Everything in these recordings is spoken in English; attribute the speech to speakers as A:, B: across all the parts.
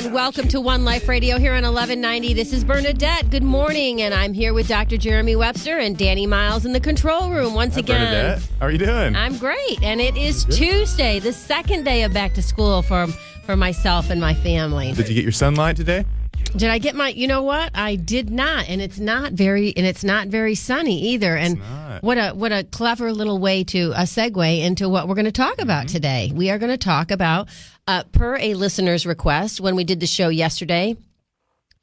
A: everyone. Welcome to One Life Radio here on 1190. This is Bernadette. Good morning, and I'm here with Dr. Jeremy Webster and Danny Miles in the control room once again.
B: Bernadette, how are you doing?
A: I'm great, and it is Tuesday, the second day of back to school for myself and my family.
B: Did you get your sunlight today?
A: Did I get my? You know what? I did not, and it's not very sunny either. And what a clever little way to segue into what we're going to talk about today. We are going to talk about, per a listener's request, when we did the show yesterday,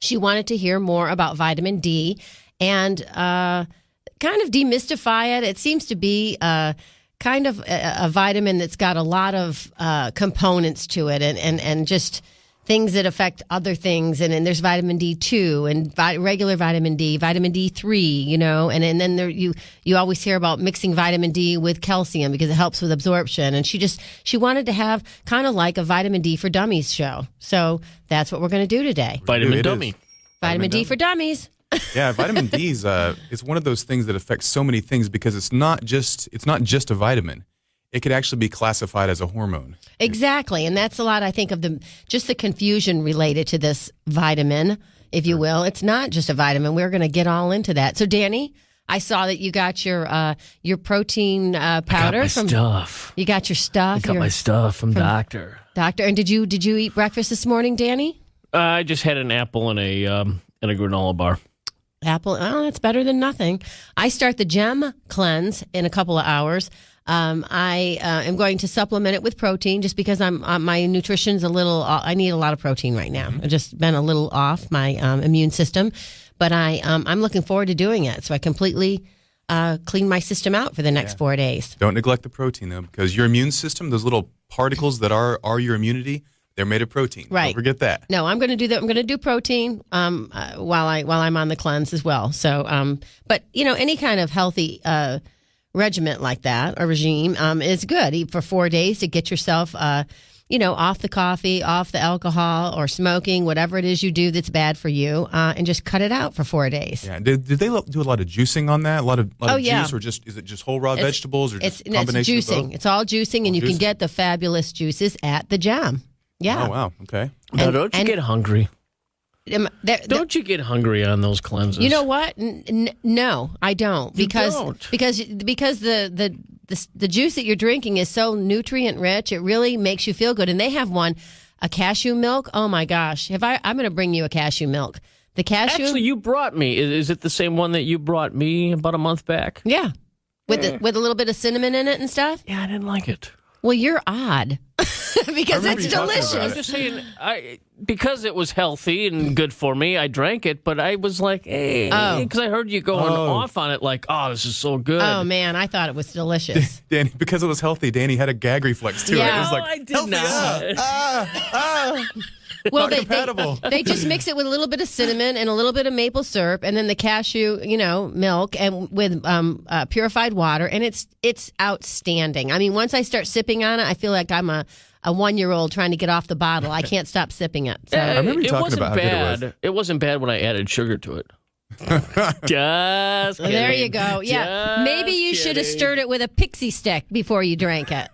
A: she wanted to hear more about vitamin D and kind of demystify it. It seems to be kind of a vitamin that's got a lot of components to it, and just things that affect other things. And then there's vitamin D2 and regular vitamin D, vitamin D3, you know, and then there, you always hear about mixing vitamin D with calcium because it helps with absorption. And she wanted to have kind of like a vitamin D for dummies show. So that's what we're going to do today.
C: Vitamin dummy.
A: Vitamin D for dummies.
B: Yeah, vitamin D is it's one of those things that affects so many things because it's not just a vitamin. It could actually be classified as a hormone.
A: Exactly, and that's a lot, I think, of the confusion related to this vitamin, if you will. It's not just a vitamin. We're going to get all into that. So, Danny, I saw that you got your protein powder.
C: You
A: got your stuff.
C: I got my stuff from Doctor.
A: Doctor, and did you eat breakfast this morning, Danny?
C: I just had an apple and a granola bar.
A: Apple, oh, that's better than nothing. I start the Gem Cleanse in a couple of hours. I am going to supplement it with protein just because my nutrition's a little. I need a lot of protein right now. I've just been a little off my immune system, but I'm looking forward to doing it. So I completely clean my system out for the next 4 days.
B: Don't neglect the protein though, because your immune system, those little particles that are your immunity, they're made of protein.
A: Right.
B: Don't forget that.
A: No, I'm going to do that. I'm going to do protein while I'm on the cleanse as well. So, but you know, any kind of healthy regiment like that, or regime, is good. Eat for 4 days to get yourself, off the coffee, off the alcohol, or smoking, whatever it is you do that's bad for you, and just cut it out for 4 days.
B: Yeah. Did they do a lot of juicing on that? A lot of juice, or is it just whole raw vegetables, or just a combination
A: it's juicing.
B: of both?
A: It's all juicing, and you can get the fabulous juices at the Gem. Yeah.
B: Oh wow. Okay.
C: Now, don't you get hungry?
A: Don't
C: you get hungry on those cleanses?
A: You know what? No, I don't. Because the juice that you're drinking is so nutrient rich, it really makes you feel good. And they have a cashew milk. Oh my gosh! I'm going to bring you a cashew milk. The cashew.
C: Actually, you brought me. Is it the same one that you brought me about a month back?
A: Yeah, with a little bit of cinnamon in it and stuff.
C: Yeah, I didn't like it.
A: Well, you're odd because it's delicious.
C: I'm just saying, because it was healthy and good for me, I drank it, but I was like, hey, because I heard you going off on it like, oh, this is so good.
A: Oh, man, I thought it was delicious.
B: Danny, because it was healthy, Danny had a gag reflex to it. It was like,
C: I did not.
A: Well,
B: compatible.
A: They just mix it with a little bit of cinnamon and a little bit of maple syrup, and then the cashew, milk, and with purified water, and it's outstanding. I mean, once I start sipping on it, I feel like I'm a 1-year-old trying to get off the bottle. I can't stop sipping it. So.
B: I remember you talking about how good it was.
C: It wasn't bad when I added sugar to it. Just kidding.
A: There you go. Yeah, maybe you should have stirred it with a pixie stick before you drank it.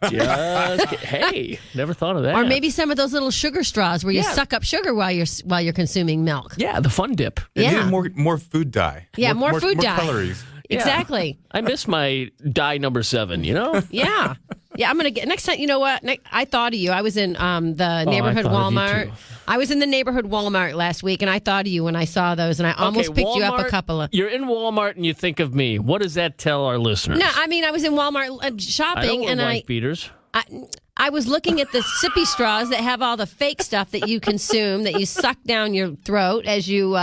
C: Hey, never thought of that.
A: Or maybe some of those little sugar straws where you suck up sugar while you're consuming milk.
C: Yeah, the fun dip.
B: It needed more food dye.
A: Yeah, more food dye.
B: Calories.
A: Exactly.
C: I miss my dye number 7. You know.
A: Yeah. Yeah, I'm going to get next time. You know what? I thought of you. I was in the neighborhood Walmart. I was in the neighborhood Walmart last week, and I thought of you when I saw those, and I almost picked you up a couple of.
C: You're in Walmart, and you think of me. What does that tell our listeners?
A: No, I mean, I was in Walmart shopping,
C: and wife beaters.
A: I was looking at the sippy straws that have all the fake stuff that you consume, that you suck down your throat as you,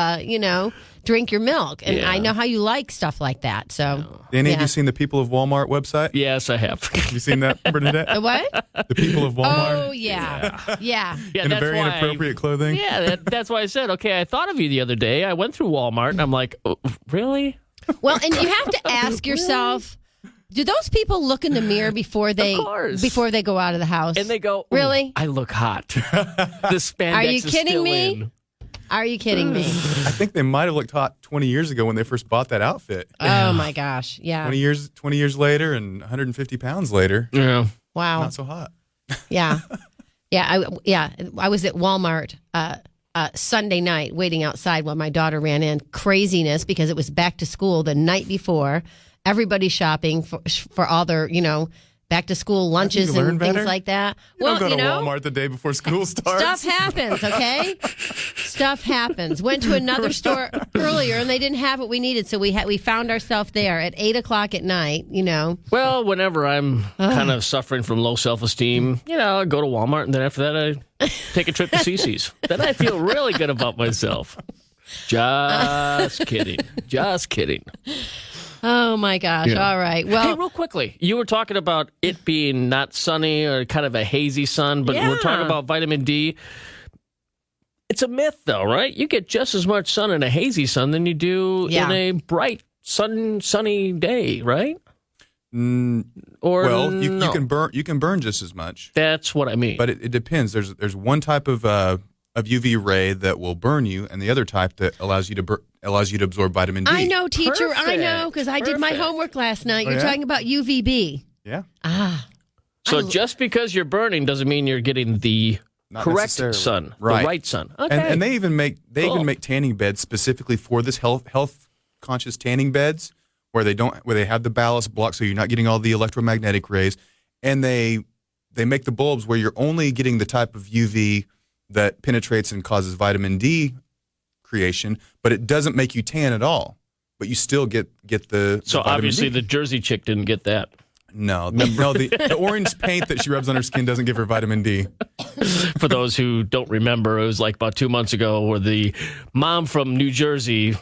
A: drink your milk. And I know how you like stuff like that. So,
B: Danny, have you seen the People of Walmart website?
C: Yes, I have.
B: Have you seen that, Bernadette?
A: The what?
B: The People of Walmart.
A: Oh, yeah.
B: In a very inappropriate clothing.
C: Yeah, that's why I said, okay, I thought of you the other day. I went through Walmart, and I'm like, oh, really?
A: Well, and you have to ask yourself, do those people look in the mirror before they go out of the house?
C: And they go,
A: really?
C: I look hot. The spandex
A: Are you
C: is
A: kidding
C: still
A: me?
C: in.
A: Are you kidding me?
B: I think they might have looked hot 20 years ago when they first bought that outfit.
A: Oh, my gosh. Yeah.
B: 20 years later and 150 pounds later.
C: Yeah.
A: Wow.
B: Not so hot.
A: Yeah. I was at Walmart Sunday night waiting outside while my daughter ran in. Craziness because it was back to school the night before. Everybody shopping for all their, back to school lunches and things like that.
B: You don't go to Walmart the day before school starts.
A: Stuff happens, okay? Stuff happens. Went to another store earlier and they didn't have what we needed, so we found ourselves there at 8:00 at night.
C: Well, whenever I'm kind of suffering from low self-esteem, I go to Walmart and then after that I take a trip to CC's. Then I feel really good about myself. Just kidding. Just kidding.
A: Oh, my gosh. All right. Well,
C: hey, real quickly, you were talking about it being not sunny or kind of a hazy sun, but we're talking about vitamin D. It's a myth, though, right? You get just as much sun in a hazy sun than you do in a bright, sunny day, right?
B: You can burn just as much.
C: That's what I mean.
B: But it depends. There's one type of UV ray that will burn you, and the other type that allows you to absorb vitamin D.
A: I know, teacher.
C: Perfect.
A: I know, because I did my homework last night. You're talking about UVB.
B: Yeah.
C: So just because you're burning doesn't mean you're getting the correct sun, the right sun. Okay.
B: And they even make tanning beds specifically for this health conscious tanning beds where they have the ballast block, so you're not getting all the electromagnetic rays, and they make the bulbs where you're only getting the type of UV that penetrates and causes vitamin D creation, but it doesn't make you tan at all. But you still get the
C: So obviously the Jersey chick didn't get that.
B: No, the orange paint that she rubs on her skin doesn't give her vitamin D.
C: For those who don't remember, it was like about 2 months ago where the mom from New Jersey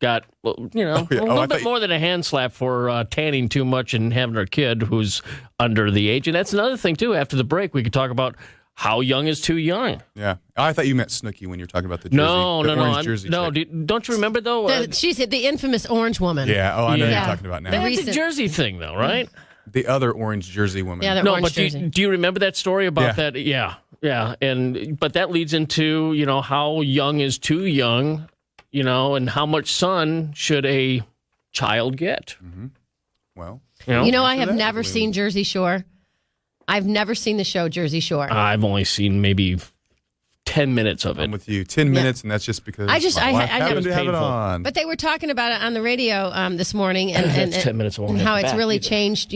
C: got, a little bit more than a hand slap for tanning too much and having her kid who's under the age. And that's another thing, too. After the break, we could talk about how young is too young.
B: Yeah. I thought you meant Snooki when you were talking about the Jersey. Orange Jersey chick.
C: Don't you remember, though?
A: She's the infamous orange woman.
B: Yeah. Oh, I know who you're talking about now.
C: That's a Jersey thing, though, right?
B: The other orange Jersey woman.
A: Yeah,
C: do you remember that story about that? Yeah. But that leads into, how young is too young, and how much sun should a child get?
B: Mm-hmm. Well,
A: I have never seen Jersey Shore. I've never seen the show Jersey Shore.
C: I've only seen maybe 10 minutes of it.
B: I'm with you. 10 minutes, and that's just because
A: I
B: happen to have it on.
A: But they were talking about it on the radio this morning, and
C: 10 minutes
A: and how it's really changed.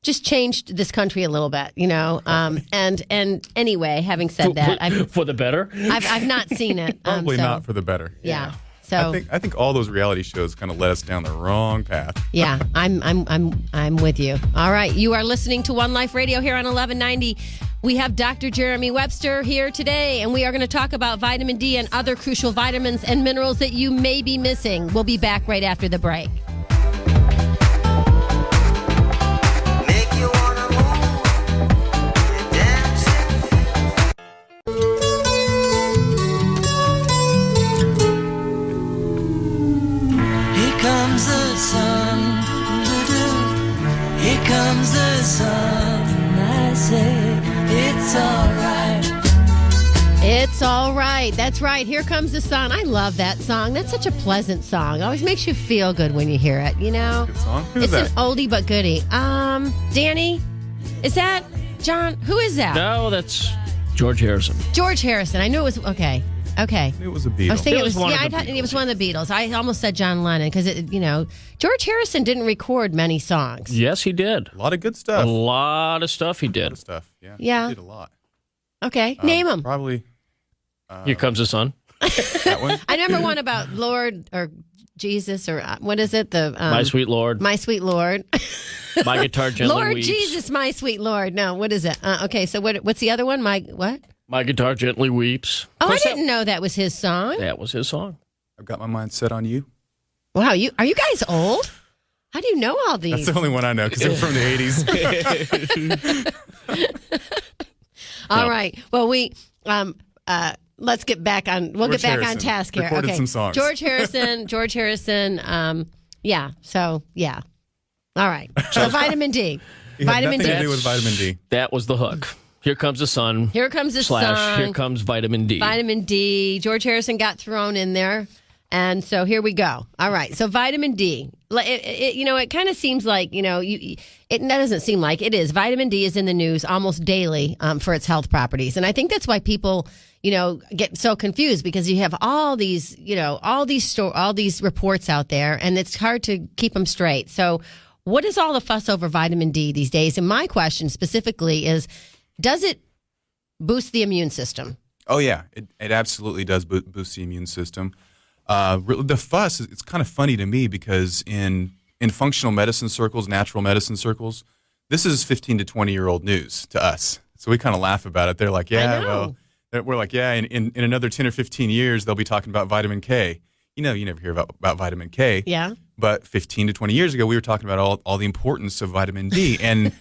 A: Just changed this country a little bit. And anyway, having said that,
C: for the better.
A: I've not seen it.
B: Probably not for the better.
A: Yeah. So
B: I think all those reality shows kind of led us down the wrong path.
A: Yeah, I'm with you. All right, you are listening to One Life Radio here on 1190. We have Dr. Jeremy Webster here today, and we are going to talk about vitamin D and other crucial vitamins and minerals that you may be missing. We'll be back right after the break.
D: Comes the sun, I say it's all right.
A: It's all right. That's right. Here comes the sun. I love that song. That's such a pleasant song. It always makes you feel good when you hear it,
B: Good song. Who's
A: it's an oldie but goodie. Danny, is that John? Who is that?
C: No, that's George Harrison.
A: George Harrison. I knew it was okay.
B: It was a Beatle.
A: I was thinking it was one of the Beatles. I almost said John Lennon because George Harrison didn't record many songs.
C: Yes, he did.
B: A lot of good stuff.
C: A lot of stuff he did.
B: A lot of stuff. Yeah.
A: Yeah.
B: He did a lot.
A: Okay, name them.
B: Probably.
C: Here Comes the Sun.
B: That one.
A: I remember one about Lord or Jesus or what is it? The
C: My Sweet Lord.
A: My Sweet Lord.
C: My Guitar Gently
A: Lord
C: Weeps.
A: Jesus, My Sweet Lord. No, what is it? Okay, so what's the other one? My what?
C: My Guitar Gently Weeps.
A: Oh, I didn't know that was his song.
C: That was his song.
B: I've got my mind set on you.
A: Wow, are you guys old? How do you know all these?
B: That's the only one I know because I'm from the 80s.
A: All right. Well, let's get back on. We'll get back on task here.
B: Recorded some songs.
A: George Harrison. Yeah. So yeah. All right. So vitamin D.
B: Vitamin D. Nothing to do with vitamin D.
C: That was the hook. Here comes the sun.
A: Here comes the sun.
C: Here comes vitamin D.
A: Vitamin D. George Harrison got thrown in there. And so here we go. All right. So vitamin D. It kind of seems like, that doesn't seem like it is. Vitamin D is in the news almost daily for its health properties. And I think that's why people, get so confused because you have all these reports out there, and it's hard to keep them straight. So, what is all the fuss over vitamin D these days? And my question specifically is, does it boost the immune system?
B: Oh, yeah. It absolutely does boost the immune system. The fuss, it's kind of funny to me because in functional medicine circles, natural medicine circles, this is 15 to 20-year-old news to us. So we kind of laugh about it. They're like, we're like, in another 10 or 15 years, they'll be talking about vitamin K. You never hear about vitamin K.
A: Yeah.
B: But 15 to 20 years ago, we were talking about all the importance of vitamin D. And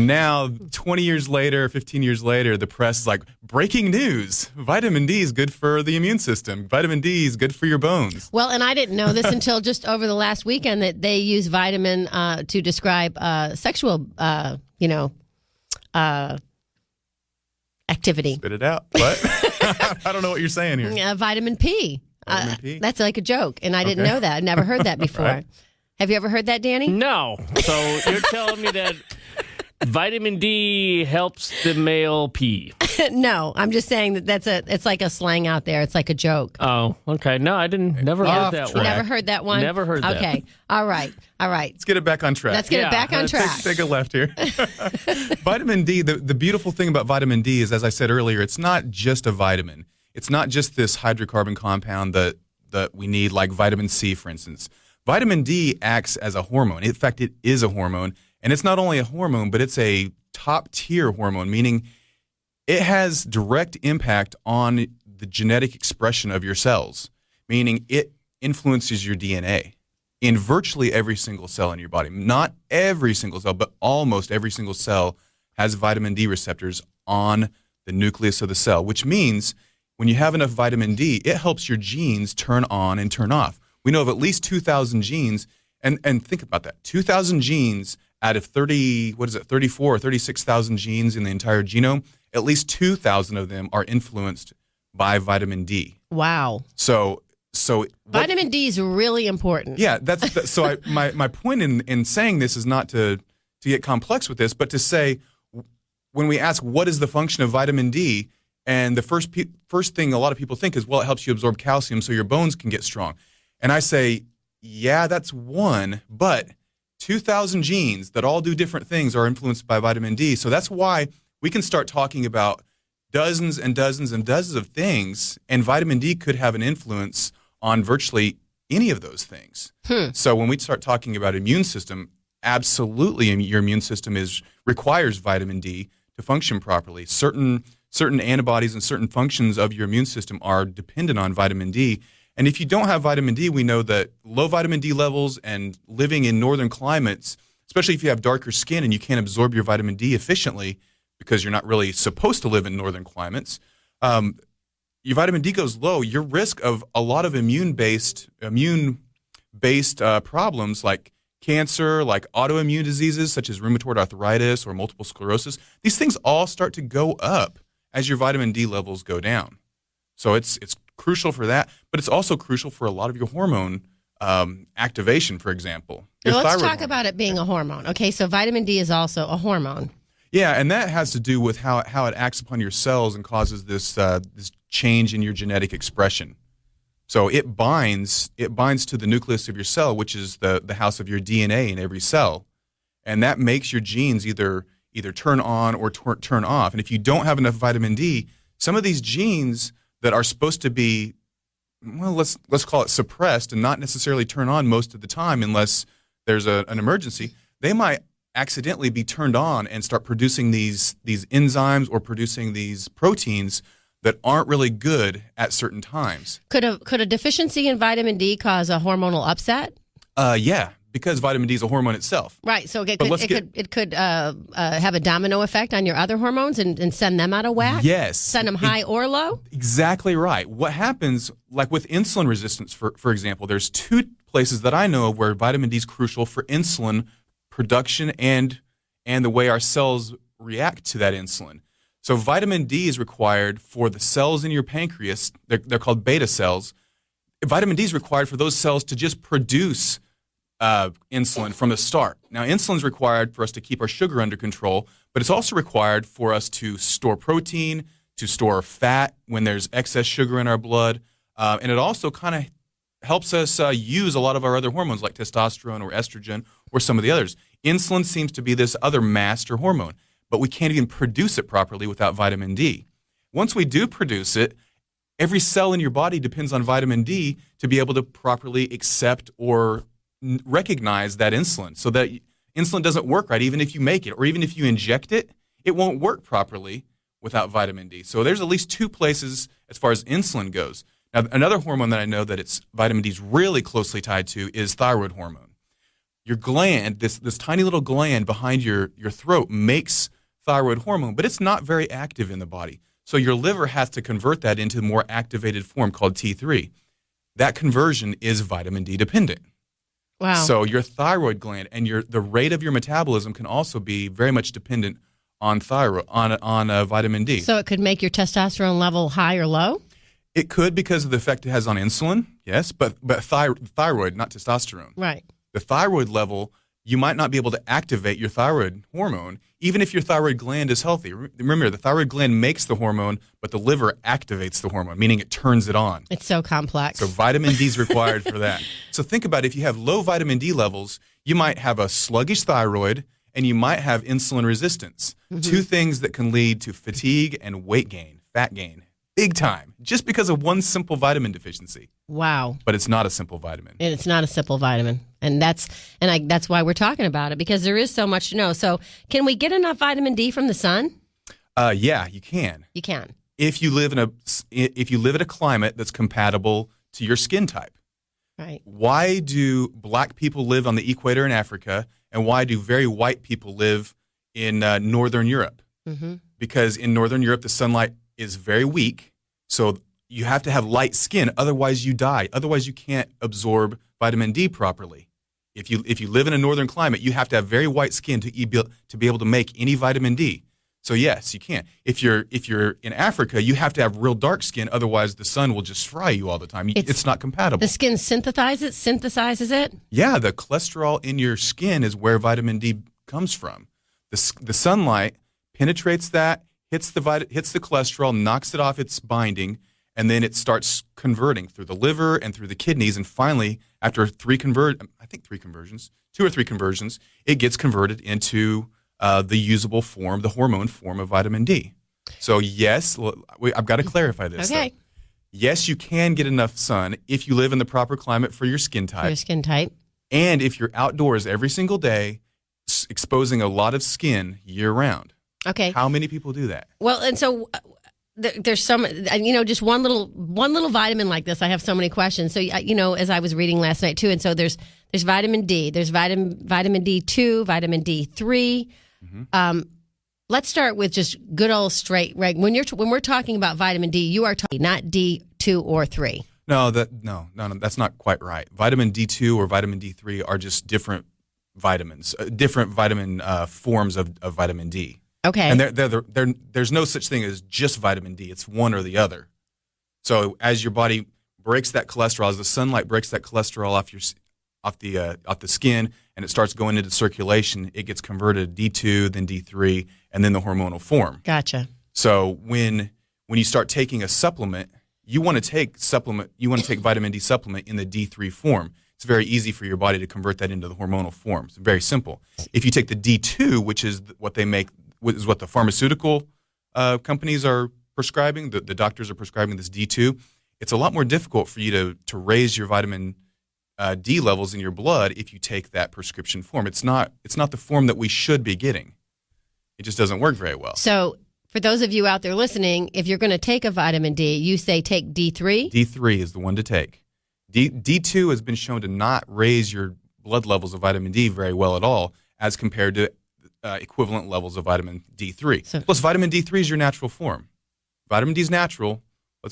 B: now, 20 years later, 15 years later, the press is like, breaking news. Vitamin D is good for the immune system. Vitamin D is good for your bones.
A: Well, and I didn't know this until just over the last weekend that they use vitamin to describe sexual, activity.
B: Spit it out. What? I don't know what you're saying here.
A: Vitamin P.
B: Vitamin P?
A: That's like a joke, and I didn't know that. I'd never heard that before.
B: Right.
A: Have you ever heard that, Danny?
C: No. So you're telling me that vitamin D helps the male pee?
A: No, I'm just saying that it's like a slang out there. It's like a joke.
C: Oh, okay. No, I never heard that
A: You
C: one.
A: never heard that one?
C: Never heard that.
A: Okay. All right.
B: Let's get it back on track.
A: Let's get it back on track.
B: Take a left here. Vitamin D, the beautiful thing about vitamin D is, as I said earlier, it's not just a vitamin. It's not just this hydrocarbon compound that we need, like vitamin C, for instance. Vitamin D acts as a hormone. In fact, it is a hormone. And it's not only a hormone, but it's a top-tier hormone, meaning it has direct impact on the genetic expression of your cells, meaning it influences your DNA in virtually every single cell in your body. Not every single cell, but almost every single cell has vitamin D receptors on the nucleus of the cell, which means when you have enough vitamin D, it helps your genes turn on and turn off. We know of at least 2,000 genes, and think about that. 2,000 genes out of 34 or 36,000 genes in the entire genome, at least 2,000 of them are influenced by vitamin D.
A: Wow.
B: So
A: vitamin D is really important.
B: Yeah, so my point in saying this is not to get complex with this, but to say when we ask what is the function of vitamin D, and the first thing a lot of people think is, well, it helps you absorb calcium so your bones can get strong. And I say, yeah, that's one, but 2,000 genes that all do different things are influenced by vitamin D. So that's why we can start talking about dozens and dozens and dozens of things, and vitamin D could have an influence on virtually any of those things. So when we start talking about immune system, absolutely your immune system requires vitamin D to function properly. Certain antibodies and certain functions of your immune system are dependent on vitamin D. And if you don't have vitamin D, we know that low vitamin D levels and living in northern climates, especially if you have darker skin and you can't absorb your vitamin D efficiently because you're not really supposed to live in northern climates, your vitamin D goes low. Your risk of a lot of immune-based problems like cancer, like autoimmune diseases such as rheumatoid arthritis or multiple sclerosis, these things all start to go up as your vitamin D levels go down. So it's crucial for that, but it's also crucial for a lot of your hormone activation, for example.
A: Well, let's talk about it being a hormone. Okay, so vitamin D is also a hormone.
B: Yeah, and that has to do with how it acts upon your cells and causes this change in your genetic expression. So it binds to the nucleus of your cell, which is the house of your DNA in every cell, and that makes your genes either turn on or turn off. And if you don't have enough vitamin D, some of these genes that are supposed to be, well, let's call it suppressed and not necessarily turn on most of the time unless there's an emergency, they might accidentally be turned on and start producing these enzymes or producing these proteins that aren't really good at certain times. Could
A: a deficiency in vitamin D cause a hormonal upset?
B: Yeah, because vitamin D is a hormone itself.
A: Right. So it could have a domino effect on your other hormones and send them out of whack?
B: Yes.
A: Send them high or low?
B: Exactly right. What happens, like with insulin resistance, for example, there's two places that I know of where vitamin D is crucial for insulin production and the way our cells react to that insulin. So vitamin D is required for the cells in your pancreas. They're called beta cells. Vitamin D is required for those cells to just produce insulin from the start. Now, insulin is required for us to keep our sugar under control, but it's also required for us to store protein, to store fat when there's excess sugar in our blood. And it also kind of helps us use a lot of our other hormones like testosterone or estrogen or some of the others. Insulin seems to be this other master hormone, but we can't even produce it properly without vitamin D. Once we do produce it, every cell in your body depends on vitamin D to be able to properly accept or recognize that insulin, so that insulin doesn't work right even if you make it, or even if you inject it, it won't work properly without vitamin D. So there's at least two places as far as insulin goes. Now, another hormone that I know that vitamin D is really closely tied to is thyroid hormone. Your gland, this tiny little gland behind your throat, makes thyroid hormone, but it's not very active in the body. So your liver has to convert that into a more activated form called T3. That conversion is vitamin D dependent.
A: Wow.
B: So your thyroid gland and the rate of your metabolism can also be very much dependent on vitamin D.
A: So it could make your testosterone level high or low?
B: It could, because of the effect it has on insulin, yes, but thyroid, not testosterone.
A: Right.
B: The thyroid level, you might not be able to activate your thyroid hormone, even if your thyroid gland is healthy. Remember, the thyroid gland makes the hormone, but the liver activates the hormone, meaning it turns it on.
A: It's so complex.
B: So vitamin D is required for that. So think about it. If you have low vitamin D levels, you might have a sluggish thyroid, and you might have insulin resistance. Mm-hmm. Two things that can lead to fatigue and weight gain, fat gain, big time, just because of one simple vitamin deficiency.
A: Wow.
B: But it's not a simple vitamin.
A: And it's not a simple vitamin. And that's why we're talking about it, because there is so much to know. So can we get enough vitamin D from the sun?
B: Yeah, you can.
A: You can.
B: If you live in a climate that's compatible to your skin type.
A: Right.
B: Why do black people live on the equator in Africa, and why do very white people live in Northern Europe? Mm-hmm. Because in Northern Europe, the sunlight is very weak, so you have to have light skin, otherwise you die. Otherwise, you can't absorb vitamin D properly. If you live in a northern climate, you have to have very white skin to be able to make any vitamin D. So yes, you can. If you're in Africa, you have to have real dark skin, otherwise the sun will just fry you all the time. It's not compatible.
A: The skin synthesizes it? Yeah,
B: the cholesterol in your skin is where vitamin D comes from. The sunlight penetrates that, hits the cholesterol, knocks it off its binding, and then it starts converting through the liver and through the kidneys, and finally, after 2 or 3 conversions, it gets converted into the usable form, the hormone form of vitamin D. So yes, I've got to clarify this.
A: Okay.
B: Though. Yes, you can get enough sun if you live in the proper climate for your skin type.
A: For your skin type.
B: And if you're outdoors every single day, exposing a lot of skin year round.
A: Okay.
B: How many people do that?
A: Well, and so there's some, just one little vitamin like this. I have so many questions. So, as I was reading last night too, and so there's vitamin D, there's vitamin D2, vitamin D3. Mm-hmm. Let's start with just good old straight. Right? When we're talking about vitamin D, you are talking not D2 or 3.
B: No, that's not quite right. Vitamin D2 or vitamin D3 are just different vitamins, different vitamin forms of vitamin D.
A: Okay.
B: And there's no such thing as just vitamin D. It's one or the other. So as your body breaks that cholesterol, as the sunlight breaks that cholesterol off the skin, and it starts going into circulation, it gets converted to D2, then D3, and then the hormonal form.
A: Gotcha.
B: So when you start taking a supplement, you want to take vitamin D supplement in the D3 form. It's very easy for your body to convert that into the hormonal form. It's very simple. If you take the D2, which is what they make, is what the pharmaceutical companies are prescribing, the doctors are prescribing this D2, it's a lot more difficult for you to raise your vitamin D levels in your blood if you take that prescription form. It's not the form that we should be getting. It just doesn't work very well.
A: So for those of you out there listening, if you're going to take a vitamin D, you say take D3?
B: D3 is the one to take. D2 has been shown to not raise your blood levels of vitamin D very well at all as compared to equivalent levels of vitamin D3. Plus, vitamin D3 is your natural form. Vitamin D is natural.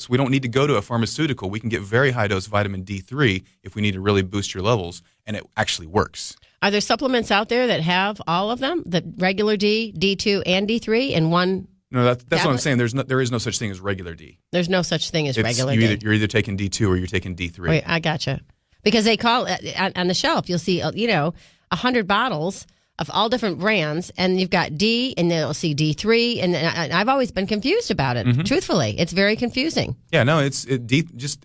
B: We don't need to go to a pharmaceutical. We can get very high-dose vitamin D3 if we need to really boost your levels, and it actually works.
A: Are there supplements out there that have all of them, the regular D, D2, and D3 in one?
B: No, that's what I'm saying. There is no such thing as regular D.
A: There's no such thing as regular D.
B: You're either taking D2 or you're taking D3.
A: Wait, I gotcha. Because they call it, on the shelf, you'll see, 100 bottles of all different brands, and you've got D, and then you'll see D3, and I've always been confused about it. Truthfully, it's very confusing.
B: Yeah, no, it's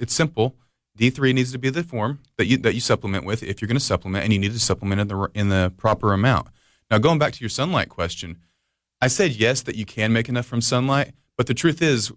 B: simple. D3 needs to be the form that you supplement with if you're going to supplement, and you need to supplement in the proper amount. Now, going back to your sunlight question, I said yes that you can make enough from sunlight, but the truth is,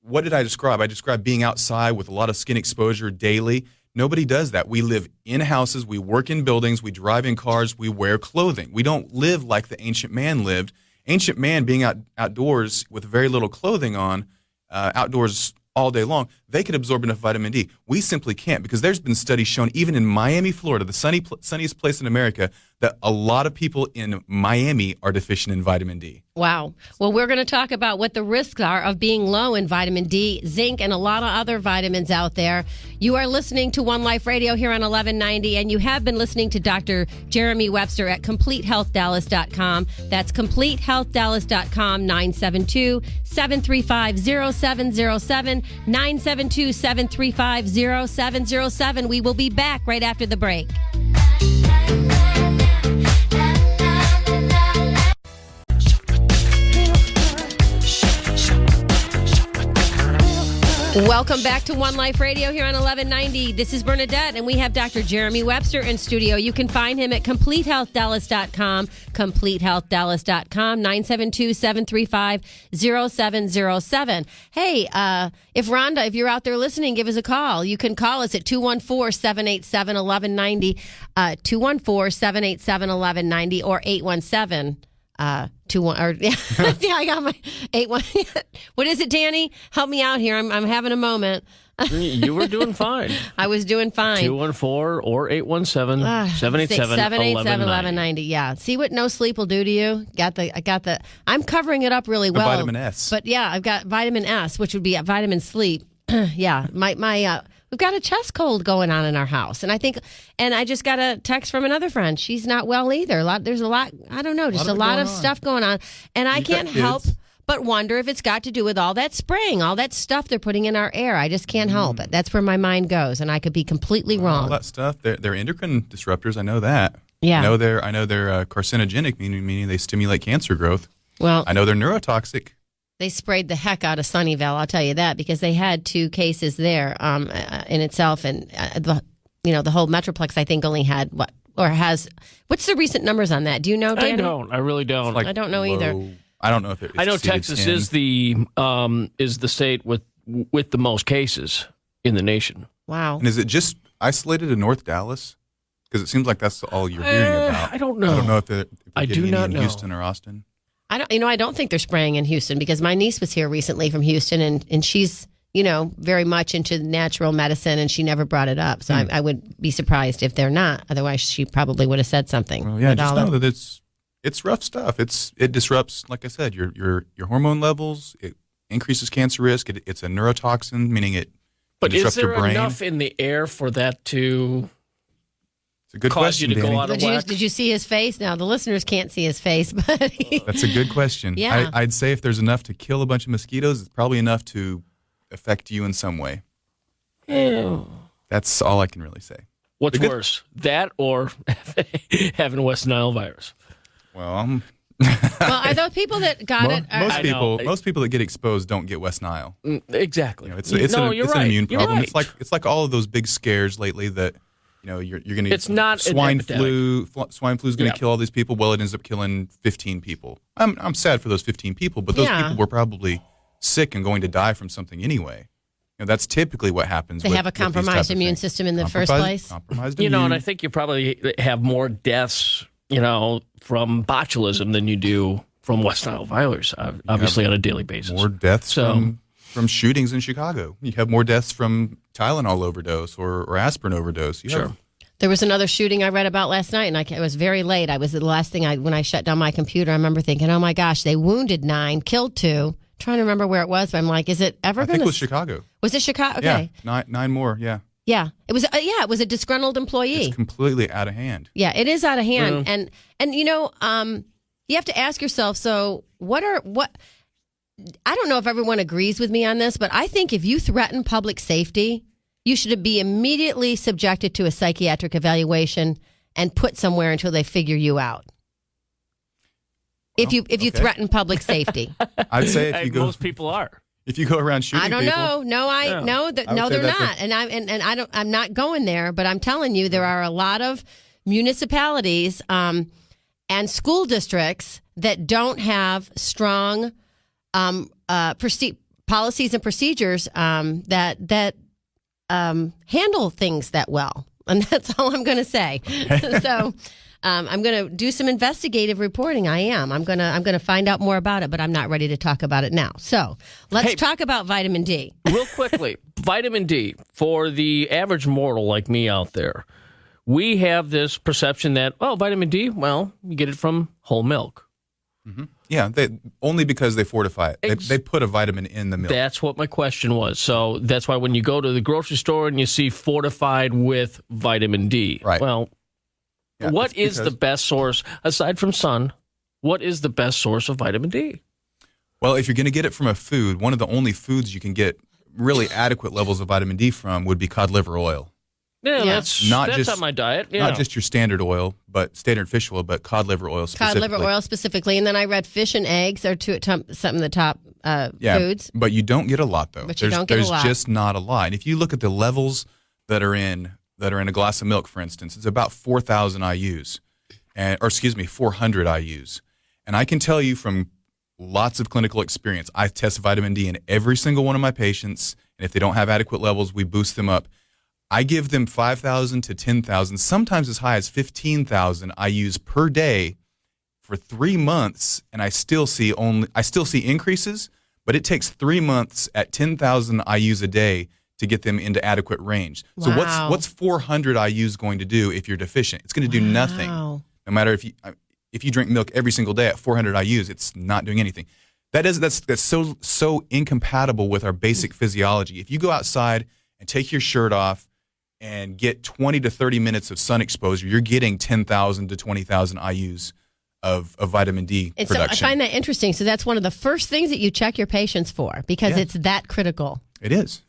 B: what did I describe? I described being outside with a lot of skin exposure daily. Nobody does that. We live in houses, we work in buildings, we drive in cars, we wear clothing. We don't live like the ancient man lived. Ancient man being outdoors with very little clothing on, outdoors all day long, they could absorb enough vitamin D. We simply can't, because there's been studies shown even in Miami, Florida, the sunniest place in America, that a lot of people in Miami are deficient in vitamin D.
A: Wow. Well, we're going to talk about what the risks are of being low in vitamin D, zinc, and a lot of other vitamins out there. You are listening to One Life Radio here on 1190, and you have been listening to Dr. Jeremy Webster at CompleteHealthDallas.com. That's CompleteHealthDallas.com, 972-735-0707, 972-735-0707. We will be back right after the break. Welcome back to One Life Radio here on 1190. This is Bernadette, and we have Dr. Jeremy Webster in studio. You can find him at CompleteHealthDallas.com, CompleteHealthDallas.com, 972-735-0707. Hey, if you're out there listening, give us a call. You can call us at 214-787-1190, 214-787-1190, or 817 I got my 81. What is it, Danny? Help me out here. I'm having a moment.
C: You were doing fine.
A: I was doing fine.
C: 214 or 817-787-1190.
A: Yeah. See what no sleep will do to you? I'm covering it up really well.
B: Vitamin S.
A: But yeah, I've got vitamin S, which would be vitamin sleep. Yeah. We've got a chest cold going on in our house. And I just got a text from another friend. She's not well either. There's a lot, I don't know, just a lot of stuff going on. And I can't help but wonder if it's got to do with all that spraying, all that stuff they're putting in our air. I just can't help it. That's where my mind goes. And I could be completely wrong.
B: All that stuff, they're endocrine disruptors. I know that.
A: Yeah.
B: I know they're carcinogenic, meaning they stimulate cancer growth.
A: Well,
B: I know they're neurotoxic.
A: They sprayed the heck out of Sunnyvale, I'll tell you that, because they had 2 cases there in itself, and the whole Metroplex I think only had what's the recent numbers on that? Do you know, Danny?
C: I don't. I really don't.
A: I don't know either.
B: I don't know if
C: I know Texas 10. is the state with the most cases in the nation.
A: Wow.
B: And is it just isolated to North Dallas? Because it seems like that's all you're hearing about.
C: I don't know.
B: I don't know if they're
C: I
B: getting
C: do not
B: any in
C: know.
B: Houston or Austin.
A: I don't think they're spraying in Houston, because my niece was here recently from Houston, and she's, very much into natural medicine, and she never brought it up. So I would be surprised if they're not. Otherwise, she probably would have said something.
B: Well, yeah, just know that it's rough stuff. It disrupts, like I said, your hormone levels. It increases cancer risk. It's a neurotoxin, meaning it disrupts your brain.
C: But is there enough in the air for that to...
B: It's a good question,
C: you to
B: Danny.
C: go out of whack?
A: Did you see his face? Now, the listeners can't see his face, but...
B: That's a good question.
A: Yeah.
B: I'd say if there's enough to kill a bunch of mosquitoes, it's probably enough to affect you in some way.
C: Ew.
B: That's all I can really say.
C: What's worse, that or having West Nile virus?
B: Well,
A: are those people that got it?
B: Most people that get exposed don't get West Nile.
C: Exactly.
B: It's an immune problem.
C: Right.
B: It's like all of those big scares lately that... you're going to.
C: It's not
B: swine flu. Swine flu is going to kill all these people. Well, it ends up killing 15 people. I'm sad for those 15 people, but those people were probably sick and going to die from something anyway. That's typically what happens.
A: They have a compromised immune system in the first place.
B: Compromised
C: immune. And I think you probably have more deaths, from botulism than you do from West Nile virus. Obviously, on a daily basis.
B: More deaths from shootings in Chicago. You have more deaths from Tylenol overdose or aspirin overdose.
C: Sure.
A: There was another shooting I read about last night, and it was very late. I was the last thing when I shut down my computer, I remember thinking, oh my gosh, they wounded 9, killed 2. Trying to remember where it was, but I'm like, is it ever going to...
B: I think it was Chicago.
A: Was it Chicago? Okay.
B: Yeah, 9 more, yeah.
A: Yeah. It was it was a disgruntled employee.
B: It's completely out of hand.
A: Yeah, it is out of hand. Mm-hmm. And you have to ask yourself, so what I don't know if everyone agrees with me on this, but I think if you threaten public safety, you should be immediately subjected to a psychiatric evaluation and put somewhere until they figure you out. If you threaten public safety.
B: I'd say if you go,
C: most people are.
B: If you go around shooting
A: I don't
B: people,
A: know. No, they're not. I'm not going there, but I'm telling you, there are a lot of municipalities and school districts that don't have strong policies and procedures that handle things that well. And that's all I'm going to say. So I'm going to do some investigative reporting. I am. I'm going to find out more about it, but I'm not ready to talk about it now. So let's talk about vitamin D.
C: Real quickly, vitamin D, for the average mortal like me out there, we have this perception that, vitamin D, well, you get it from whole milk.
B: Mm-hmm. Yeah, only because they fortify it. They put a vitamin in the milk.
C: That's what my question was. So that's why when you go to the grocery store and you see fortified with vitamin D,
B: right.
C: Well, what is the best source, aside from sun, what is the best source of vitamin D?
B: Well, if you're going to get it from a food, one of the only foods you can get really adequate levels of vitamin D from would be cod liver oil.
C: Yeah, that's on my diet. Yeah.
B: Not just your standard oil, but standard fish oil, but cod liver oil specifically.
A: Cod liver oil specifically. And then I read fish and eggs are some of the top foods.
B: But you don't get a lot, though.
A: There's
B: just not a lot. And if you look at the levels that are in a glass of milk, for instance, it's about 4,000 IUs, 400 IUs. And I can tell you from lots of clinical experience, I test vitamin D in every single one of my patients, and if they don't have adequate levels, we boost them up. I give them 5,000 to 10,000, sometimes as high as 15,000 IUs per day for 3 months, and I still see increases, but it takes 3 months at 10,000 IUs a day to get them into adequate range.
A: Wow.
B: So what's 400 IUs going to do if you're deficient? It's going to do nothing. No matter if you drink milk every single day at 400 IUs, it's not doing anything. That's so incompatible with our basic physiology. If you go outside and take your shirt off and get 20 to 30 minutes of sun exposure, you're getting 10,000 to 20,000 IUs of vitamin D production.
A: So I find that interesting. So that's one of the first things that you check your patients for because it's that critical.
B: It is.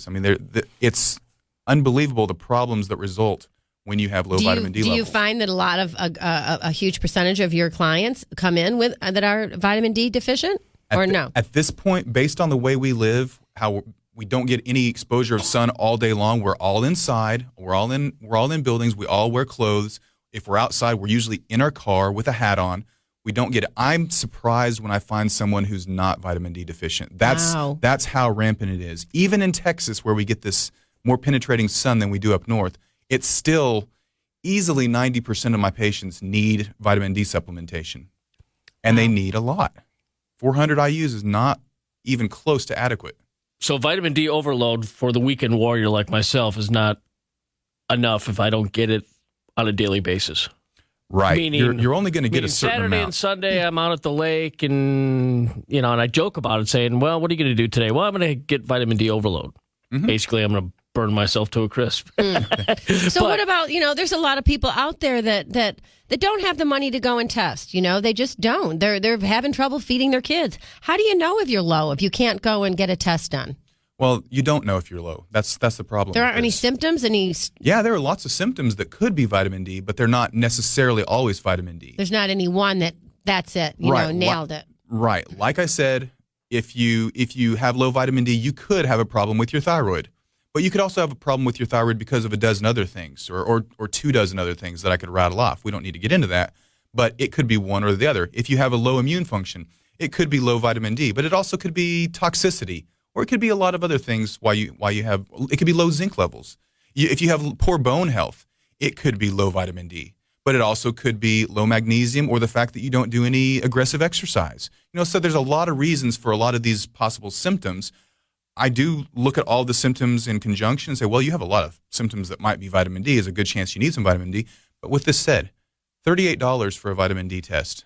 B: I mean, it's unbelievable the problems that result when you have low vitamin D levels.
A: Do you find that a lot of a huge percentage of your clients come in with that are vitamin D deficient no?
B: At this point, based on the way we live, how we don't get any exposure of sun all day long. We're all inside. We're all in buildings. We all wear clothes. If we're outside, we're usually in our car with a hat on. We don't get it. I'm surprised when I find someone who's not vitamin D deficient. That's how rampant it is. Even in Texas, where we get this more penetrating sun than we do up north, it's still easily 90% of my patients need vitamin D supplementation. And they need a lot. 400 IUs is not even close to adequate.
C: So vitamin D overload for the weekend warrior like myself is not enough if I don't get it on a daily basis.
B: Right.
C: Meaning,
B: you're only going to get a certain
C: Saturday
B: amount.
C: and Sunday, I'm out at the lake, and and I joke about it, saying, "Well, what are you going to do today?" Well, I'm going to get vitamin D overload. Mm-hmm. Basically, I'm going to burn myself to a crisp.
A: So what about there's a lot of people out there that don't have the money to go and test. They just don't. They're having trouble feeding their kids. How do you know if you're low if you can't go and get a test done?
B: Well, you don't know if you're low. That's the problem.
A: There aren't any symptoms?
B: Yeah, there are lots of symptoms that could be vitamin D, but they're not necessarily always vitamin D.
A: There's not any one that's it, nailed it.
B: Right. Like I said, if you have low vitamin D, you could have a problem with your thyroid. But you could also have a problem with your thyroid because of a dozen other things or 24 other things that I could rattle off. We don't need to get into that, but it could be one or the other. If you have a low immune function, it could be low vitamin D, but it also could be toxicity. Or it could be a lot of other things why you have, it could be low zinc levels. If you have poor bone health, it could be low vitamin D. But it also could be low magnesium or the fact that you don't do any aggressive exercise. So there's a lot of reasons for a lot of these possible symptoms. I do look at all the symptoms in conjunction and say, well, you have a lot of symptoms that might be vitamin D. There's a good chance you need some vitamin D. But with this said, $38 for a vitamin D test,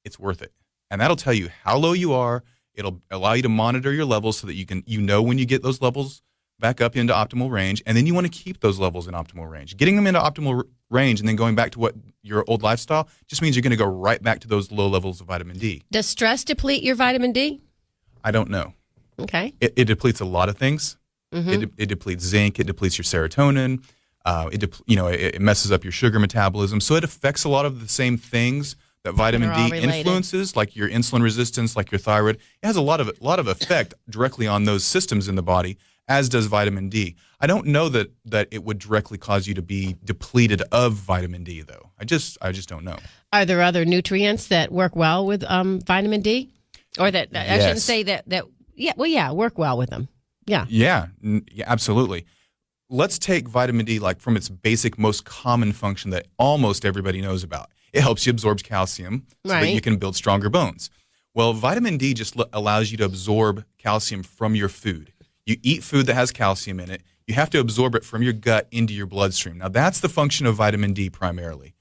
B: it's worth it. And that'll tell you how low you are. It'll allow you to monitor your levels so that you know when you get those levels back up into optimal range, and then you want to keep those levels in optimal range. Getting them into optimal range and then going back to what your old lifestyle just means you're going to go right back to those low levels of vitamin D.
A: Does stress deplete your vitamin D?
B: I don't know.
A: Okay.
B: It depletes a lot of things. Mm-hmm. It depletes zinc. It depletes your serotonin. It messes up your sugar metabolism. So it affects a lot of the same things, that vitamin
A: They're all
B: D
A: related.
B: influences, like your insulin resistance, like your thyroid. It has a lot of effect directly on those systems in the body, as does vitamin D. I don't know that it would directly cause you to be depleted of vitamin D, though. I just don't know.
A: Are there other nutrients that work well with vitamin D? Or that I shouldn't
B: Yes.
A: say that work well with them. Yeah.
B: Yeah, absolutely. Let's take vitamin D like from its basic, most common function that almost everybody knows about. It helps you absorb calcium so that
A: Right.
B: you can build stronger bones. Well, vitamin D just allows you to absorb calcium from your food. You eat food that has calcium in it. You have to absorb it from your gut into your bloodstream. Now, that's the function of vitamin D primarily.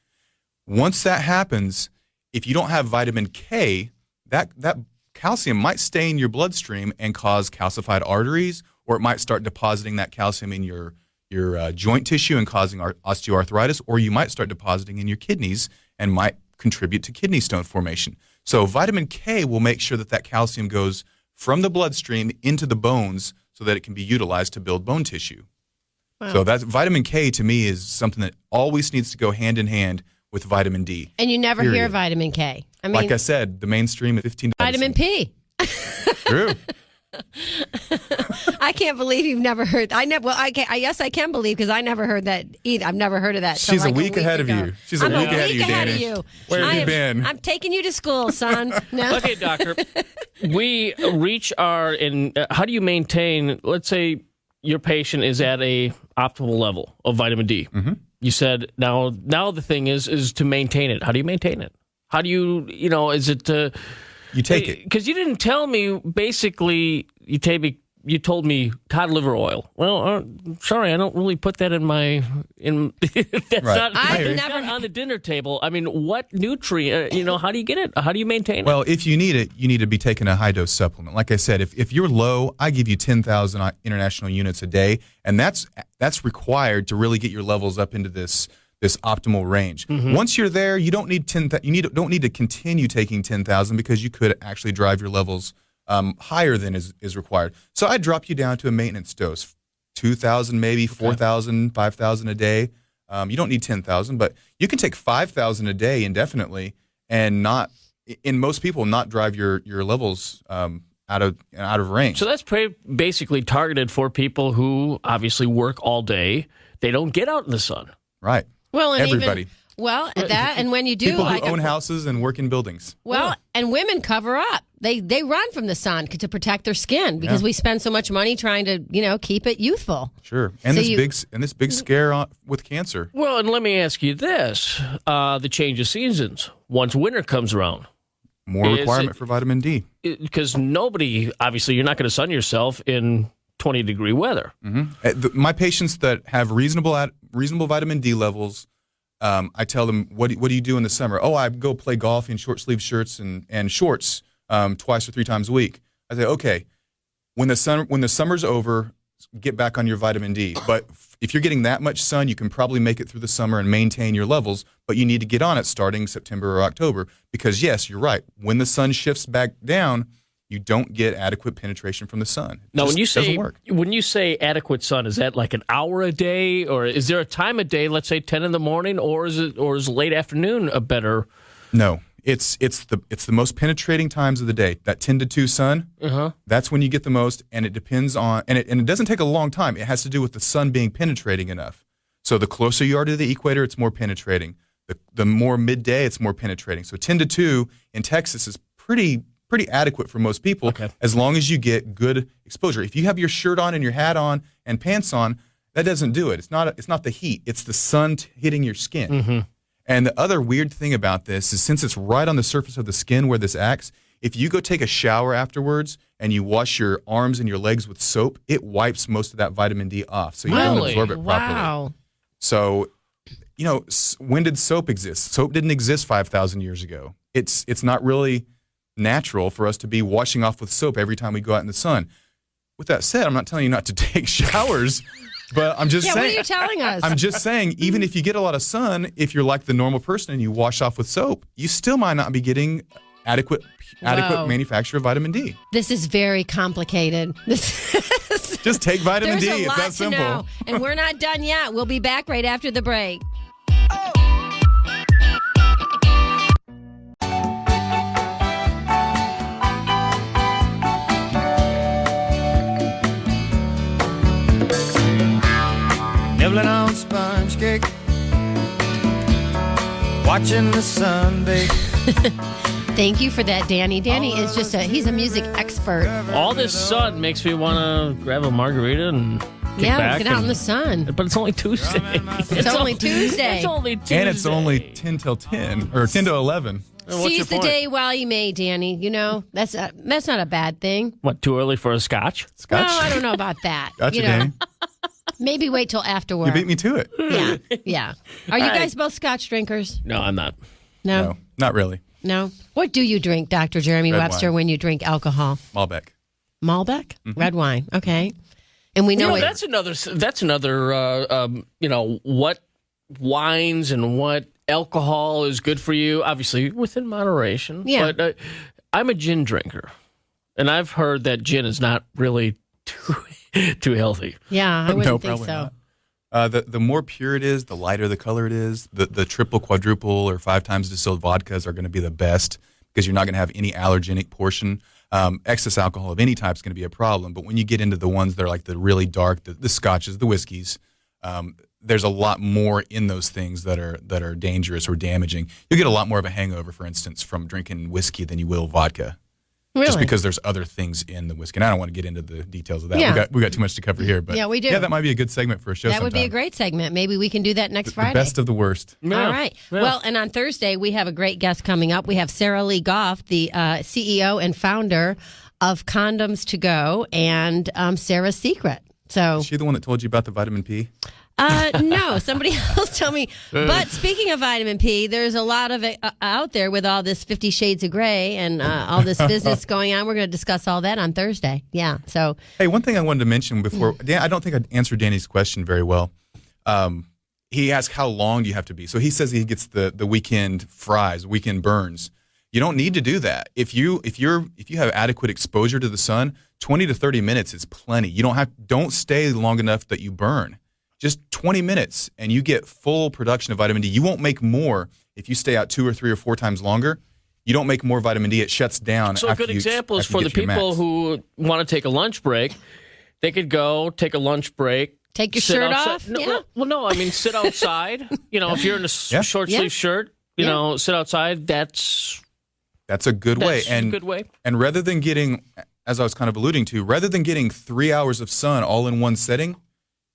B: Once that happens, if you don't have vitamin K, that calcium might stay in your bloodstream and cause calcified arteries, or it might start depositing that calcium in your joint tissue and causing osteoarthritis, or you might start depositing in your kidneys and might contribute to kidney stone formation. So vitamin K will make sure that calcium goes from the bloodstream into the bones so that it can be utilized to build bone tissue.
A: Wow.
B: So that's vitamin K to me is something that always needs to go hand in hand with vitamin D.
A: And you never hear
B: Period.
A: vitamin K. I mean,
B: Like I said, the mainstream is 15
A: vitamin P.
B: True.
A: I can't believe you've never heard. Yes, I can believe because I never heard that either. I've never heard of that. till
B: She's
A: like
B: a week ahead of
A: ago.
B: you. She's a
A: I'm
B: week ahead of you, Danny. Where have you been?
A: I'm taking you to school, son. No.
C: Okay, doctor. We reach our how do you maintain? Let's say your patient is at a optimal level of vitamin D. Mm-hmm. You said now the thing is to maintain it. How do you maintain it? How do you is it?
B: You take it.
C: Because you didn't tell me. Basically, you told me cod liver oil. Well, sorry, I don't really put that in my. That's
B: Right.
C: not.
A: I've
C: it's
A: never-
C: not on the dinner table. I mean, what nutrient? How do you get it? How do you maintain it?
B: Well, if you need it, you need to be taking a high dose supplement. Like I said, if you're low, I give you 10,000 international units a day, and that's required to really get your levels up into this optimal range.
C: Mm-hmm.
B: Once you're there, you don't need don't need to continue taking 10,000 because you could actually drive your levels higher than is required. So I drop you down to a maintenance dose, 2,000 maybe, 4,000, 5,000 a day. You don't need 10,000, but you can take 5,000 a day indefinitely and not, in most people, not drive your levels out of range.
C: So that's basically targeted for people who obviously work all day. They don't get out in the sun.
B: Right.
A: Well, and
B: Everybody.
A: and when you do,
B: People who
A: like
B: own houses and work in buildings.
A: well, and women cover up. They run from the sun to protect their skin because we spend so much money trying to keep it youthful.
B: Sure. And
A: So
B: this big scare with cancer.
C: Well, and let me ask you this: the change of seasons. Once winter comes around,
B: More
C: Is
B: requirement
C: it-
B: for vitamin D.
C: because obviously, you're not going to sun yourself in 20-degree weather.
B: My patients that have reasonable vitamin D levels, I tell them, what do you do in the summer? Oh, I go play golf in short sleeve shirts and shorts twice or three times a week. I say, okay, when the summer's over, get back on your vitamin D. But if you're getting that much sun, you can probably make it through the summer and maintain your levels, but you need to get on it starting September or October because, yes, you're right. When the sun shifts back down, you don't get adequate penetration from the sun.
C: Now,
B: It just doesn't work.
C: when you say adequate sun, is that like an hour a day, or is there a time of day? Let's say 10 in the morning, or is late afternoon a better?
B: No, it's the most penetrating times of the day. That 10 to 2 sun, that's when you get the most, and it depends on, and it doesn't take a long time. It has to do with the sun being penetrating enough. So the closer you are to the equator, it's more penetrating. The more midday, it's more penetrating. So 10 to 2 in Texas is pretty adequate for most people, as long as you get good exposure. If you have your shirt on and your hat on and pants on, that doesn't do it. It's not the heat. It's the sun hitting your skin.
C: Mm-hmm.
B: And the other weird thing about this is since it's right on the surface of the skin where this acts, if you go take a shower afterwards and you wash your arms and your legs with soap, it wipes most of that vitamin D off, so you don't
C: Really?
B: absorb it properly.
A: Wow.
B: So, when did soap exist? Soap didn't exist 5,000 years ago. It's not really natural for us to be washing off with soap every time we go out in the sun. With that said, I'm not telling you not to take showers, but I'm just
A: Yeah,
B: saying.
A: what are you telling us?
B: I'm just saying, even if you get a lot of sun, if you're like the normal person and you wash off with soap, you still might not be getting adequate
A: Whoa.
B: manufacture of vitamin D.
A: This is very complicated.
B: Just take vitamin
A: There's
B: D.
A: a
B: It's
A: lot
B: that
A: to
B: simple.
A: know, and we're not done yet. We'll be back right after the break.
E: sponge cake, watching the sun bake.
A: Thank you for that, Danny. Danny is he's a music expert.
C: All this sun makes me want to grab a margarita and kick back.
A: Get out in the sun.
C: But it's only Tuesday.
A: It's only Tuesday.
C: It's only Tuesday.
B: And it's only 10 till 10, or 10 to 11.
A: Seize the day while you may, Danny. You know, that's not a bad thing.
C: What, too early for a scotch?
B: Scotch?
A: No, I don't know about that.
B: Gotcha, Danny.
A: Maybe wait till after work.
B: You beat me to it.
A: Yeah. Are you guys both scotch drinkers?
C: No, I'm not.
A: No,
B: not really.
A: No. What do you drink, Dr. Jeremy
B: Red
A: Webster,
B: wine.
A: when you drink alcohol?
B: Malbec.
A: Malbec? Red wine. Okay. And we know
C: that's another. What wines and what alcohol is good for you? Obviously, within moderation.
A: Yeah.
C: But I'm a gin drinker, and I've heard that gin is not really too healthy.
A: Yeah, I wouldn't think
B: probably
A: so.
B: not. The more pure it is, the lighter the color it is. The triple, quadruple, or 5 times distilled vodkas are going to be the best because you're not going to have any allergenic portion. Excess alcohol of any type is going to be a problem. But when you get into the ones that are like the really dark, the scotches, the whiskeys, there's a lot more in those things that are dangerous or damaging. You'll get a lot more of a hangover, for instance, from drinking whiskey than you will vodka.
A: Really?
B: Just because there's other things in the whiskey. And I don't want to get into the details of that.
A: Yeah.
B: We got too much to cover here. But
A: Yeah, we do.
B: Yeah, that might be a good segment for a show
A: That would be a
B: sometime.
A: great segment. Maybe we can do that next
B: The
A: Friday.
B: best of the worst.
C: Yeah.
A: All right.
C: Yeah.
A: Well, and on Thursday, we have a great guest coming up. We have Sarah Lee Goff, the CEO and founder of Condoms to Go and Sarah's Secret. So,
B: Is she the one that told you about the vitamin P?
A: no, somebody else told me. But speaking of vitamin P, there's a lot of it out there with all this 50 Shades of Grey and all this business going on. We're going to discuss all that on Thursday. Yeah. So,
B: Hey, one thing I wanted to mention before, Dan, I don't think I answered Danny's question very well. He asked how long do you have to be. So he says he gets the weekend fries, weekend burns. You don't need to do that. If you have adequate exposure to the sun, 20 to 30 minutes is plenty. You don't stay long enough that you burn. Just 20 minutes and you get full production of vitamin D. You won't make more if you stay out 2 or 3 or 4 times longer. You don't make more vitamin D. It shuts down.
C: So a good example is for the people who want to take a lunch break. They could go take a lunch break.
A: take your
C: sit
A: shirt
C: outside.
A: off.
C: No, I mean sit outside. If you're in a short sleeve shirt, sit outside. That's
B: a good way.
C: a good way.
B: And rather than getting, as I was kind of alluding to, rather than getting 3 hours of sun all in one setting,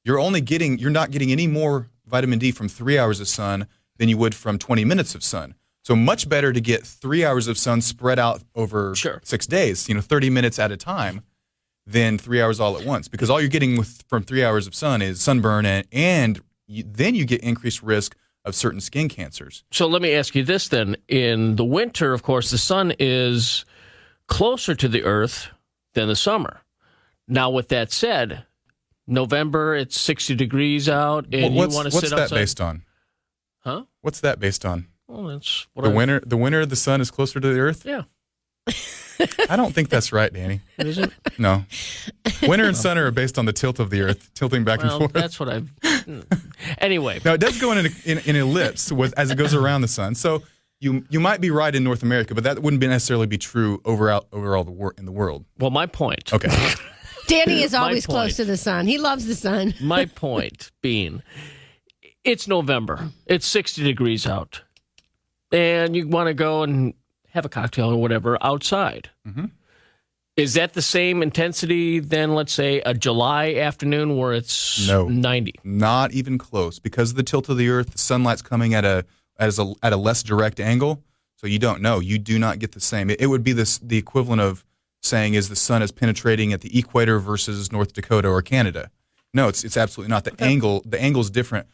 B: you're not getting any more vitamin D from 3 hours of sun than you would from 20 minutes of sun. So much better to get 3 hours of sun spread out over 6 days, 30 minutes at a time, than 3 hours all at once. Because all you're getting from 3 hours of sun is sunburn, and then you get increased risk of certain skin cancers.
C: So let me ask you this then. In the winter, of course, the sun is closer to the earth than the summer. Now, with that said, November, it's 60 degrees out, and you want to sit outside.
B: What's that based on?
C: Huh?
B: What's that based on?
C: Well, that's what
B: The winter, the sun is closer to the earth?
C: Yeah.
B: I don't think that's right, Danny.
C: Is it?
B: No. Winter and summer are based on the tilt of the earth, tilting back and forth.
C: That's what I've... Anyway.
B: Now, it does go in an ellipse as it goes around the sun. So you might be right in North America, but that wouldn't necessarily be true overall in the world.
C: Well, my point...
B: Okay.
A: Danny is always close to the sun. He loves the sun.
C: My point being, it's November. It's 60 degrees out. And you want to go and have a cocktail or whatever outside.
B: Mm-hmm.
C: Is that the same intensity than, let's say, a July afternoon where it's 90?
B: Not even close. Because of the tilt of the earth, the sunlight's coming at a less direct angle, so you don't know. You do not get the same. It would be the equivalent of saying is the sun is penetrating at the equator versus North Dakota or Canada. No, it's absolutely not. The angle is different.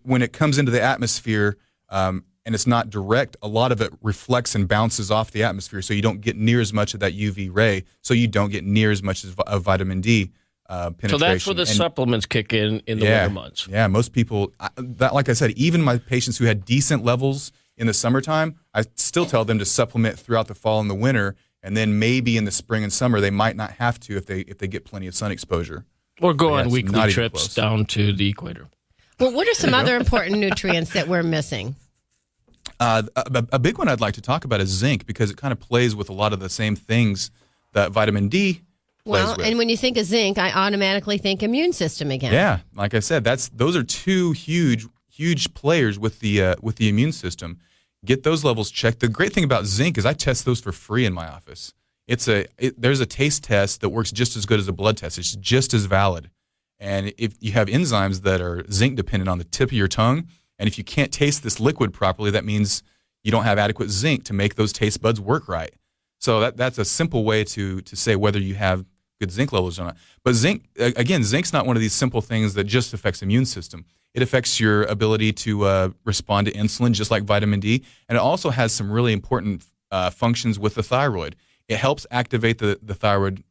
B: When it comes into the atmosphere and it's not direct, a lot of it reflects and bounces off the atmosphere, so you don't get near as much of that UV ray, so you don't get near as much of vitamin D penetration.
C: So that's where the supplements kick in the winter months.
B: Yeah, most people, like I said, even my patients who had decent levels in the summertime, I still tell them to supplement throughout the fall and the winter. And then maybe in the spring and summer, they might not have to if they get plenty of sun exposure.
C: Or go on weekly trips down to the equator.
A: Well, what are some other important nutrients that we're missing?
B: A big one I'd like to talk about is zinc, because it kind of plays with a lot of the same things that vitamin D plays
A: Well,
B: with.
A: and when you think of zinc, I automatically think immune system again.
B: Yeah, like I said, those are two huge players with the immune system. Get those levels checked. The great thing about zinc is I test those for free in my office. There's a taste test that works just as good as a blood test. It's just as valid. And if you have enzymes that are zinc dependent on the tip of your tongue, and if you can't taste this liquid properly, that means you don't have adequate zinc to make those taste buds work right. So that's a simple way to say whether you have good zinc levels or not. But zinc's not one of these simple things that just affects the immune system. It affects your ability to respond to insulin, just like vitamin D. And it also has some really important functions with the thyroid. It helps activate the thyroid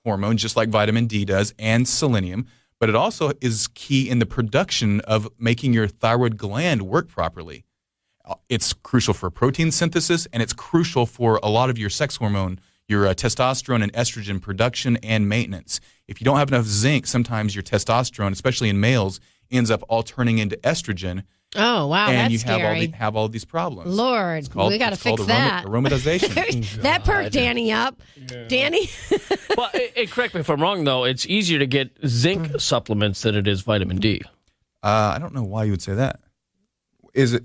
B: hormone, just like vitamin D does, and selenium. But it also is key in the production of making your thyroid gland work properly. It's crucial for protein synthesis, and it's crucial for a lot of your sex hormone, your testosterone and estrogen production and maintenance. If you don't have enough zinc, sometimes your testosterone, especially in males, ends up all turning into estrogen.
A: Oh, wow,
B: and
A: that's
B: you
A: scary.
B: have all these problems.
A: Lord, we got to fix that.
B: Aromatization.
A: That perked Danny up. Yeah. Danny?
C: Well, correct me if I'm wrong, though. It's easier to get zinc supplements than it is vitamin D.
B: I don't know why you would say that. Is it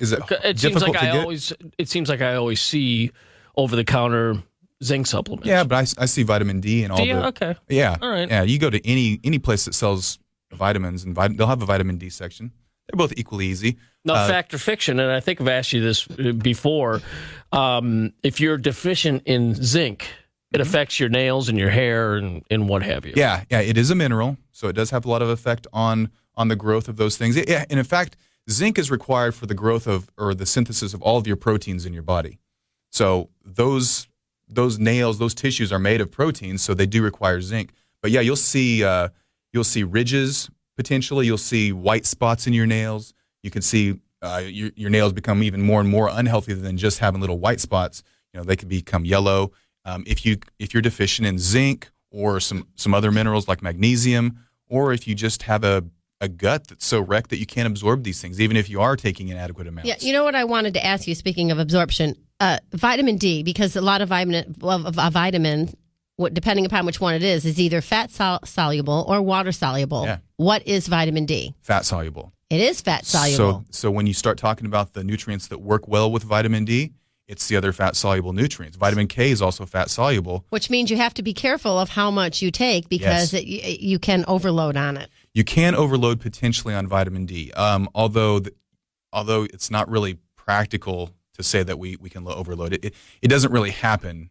B: difficult to get?
C: It seems like I always see over-the-counter zinc supplements.
B: Yeah, but I see vitamin D and all.
C: Okay.
B: Yeah.
C: All right.
B: Yeah, you go to any place that sells vitamins, and they'll have a vitamin D section. They're both equally easy.
C: Now, fact or fiction, and I think I've asked you this before, if you're deficient in zinc, it affects your nails and your hair and what have you.
B: Yeah, it is a mineral, so it does have a lot of effect on the growth of those things. Yeah, and in fact, zinc is required for the growth of, or the synthesis of, all of your proteins in your body. So those nails, those tissues are made of proteins, so they do require zinc. But yeah, you'll see ridges potentially. You'll see white spots in your nails. You can see your nails become even more and more unhealthy than just having little white spots. They can become yellow if you're deficient in zinc or some other minerals like magnesium, or if you just have a gut that's so wrecked that you can't absorb these things, even if you are taking inadequate amounts.
A: Yeah, you know what I wanted to ask you, speaking of absorption, vitamin D, because a lot of vitamin, depending upon which one it is either fat soluble or water soluble.
B: Yeah.
A: What is vitamin D?
B: Fat soluble.
A: It is fat soluble.
B: So when you start talking about the nutrients that work well with vitamin D, it's the other fat soluble nutrients. Vitamin K is also fat soluble. Which
A: means you have to be careful of how much you take, because you can overload on it.
B: You can overload potentially on vitamin D, although it's not really practical to say that we can overload it. It doesn't really happen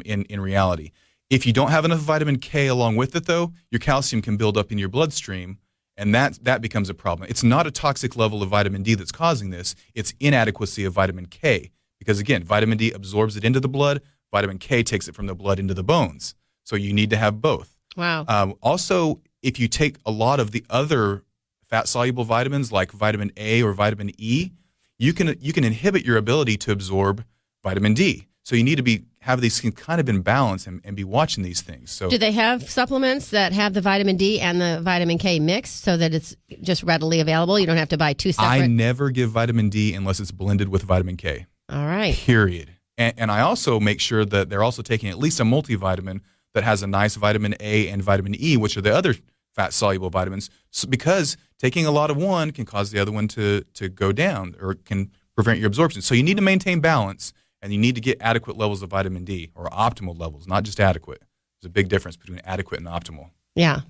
B: in reality. If you don't have enough vitamin K along with it, though, your calcium can build up in your bloodstream, and that becomes a problem. It's not a toxic level of vitamin D that's causing this. It's inadequacy of vitamin K, because, again, vitamin D absorbs it into the blood. Vitamin K takes it from the blood into the bones. So you need to have both.
A: Wow.
B: Also, if you take a lot of the other fat-soluble vitamins like vitamin A or vitamin E, you can inhibit your ability to absorb vitamin D. So you need to have these kind of in balance and be watching these things. So,
A: do they have supplements that have the vitamin D and the vitamin K mixed so that it's just readily available? You don't have to buy two separate?
B: I never give vitamin D unless it's blended with vitamin K.
A: All right.
B: Period. And I also make sure that they're also taking at least a multivitamin that has a nice vitamin A and vitamin E, which are the other fat-soluble vitamins, because taking a lot of one can cause the other one to go down, or can prevent your absorption. So you need to maintain balance, and you need to get adequate levels of vitamin D, or optimal levels, not just adequate. There's a big difference between adequate and optimal.
A: Yeah,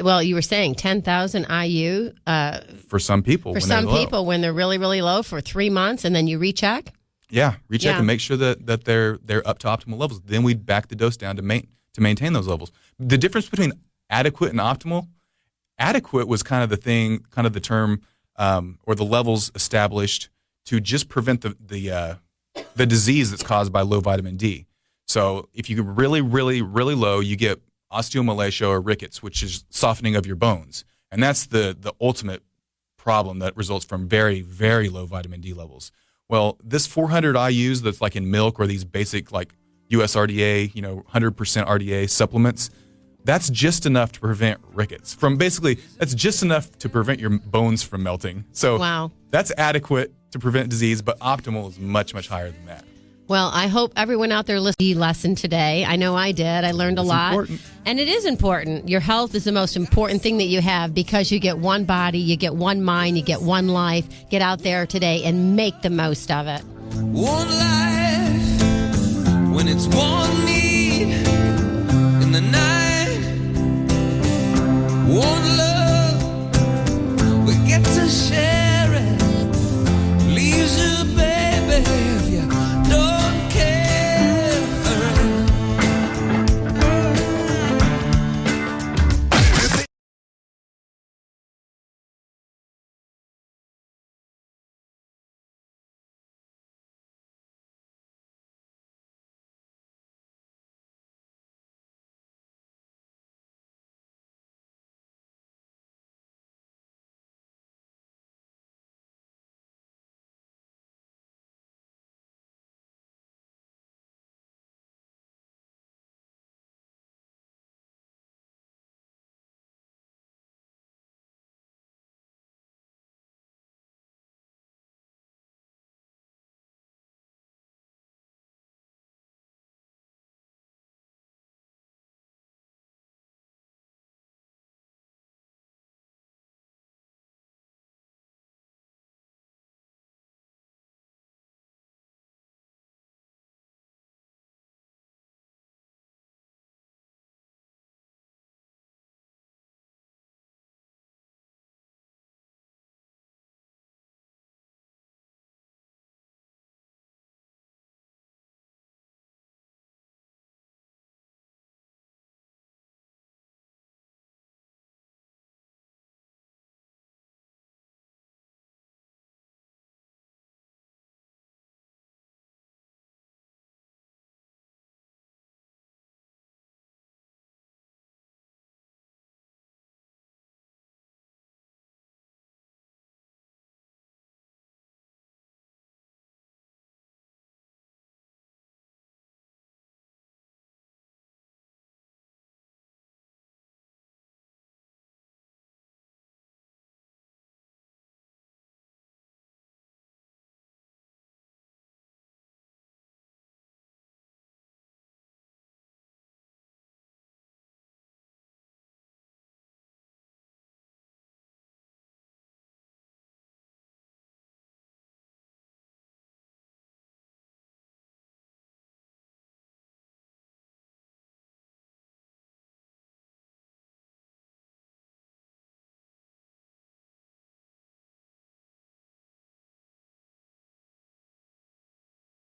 A: well, you were saying 10,000 IU
B: for some people.
A: When they're really, really low for 3 months, and then you recheck.
B: Yeah, recheck and make sure that they're up to optimal levels. Then we back the dose down to maintain those levels. The difference between adequate and optimal. Adequate was kind of the term, or the levels established to just prevent the disease that's caused by low vitamin D. So if you get really, really, really low, you get osteomalacia or rickets, which is softening of your bones. And that's the ultimate problem that results from very, very low vitamin D levels. Well, this 400 IUs that's like in milk, or these basic like USRDA, 100% RDA supplements, that's just enough to prevent rickets. That's just enough to prevent your bones from melting. So
A: wow.
B: That's adequate to prevent disease, but optimal is much, much higher than that.
A: Well, I hope everyone out there listened to the lesson today. I know I did. I learned a lot.
B: Important.
A: And it is important. Your health is the most important thing that you have because you get one body, you get one mind, you get one life. Get out there today and make the most of it.
D: One life when it's one need in the night. One love.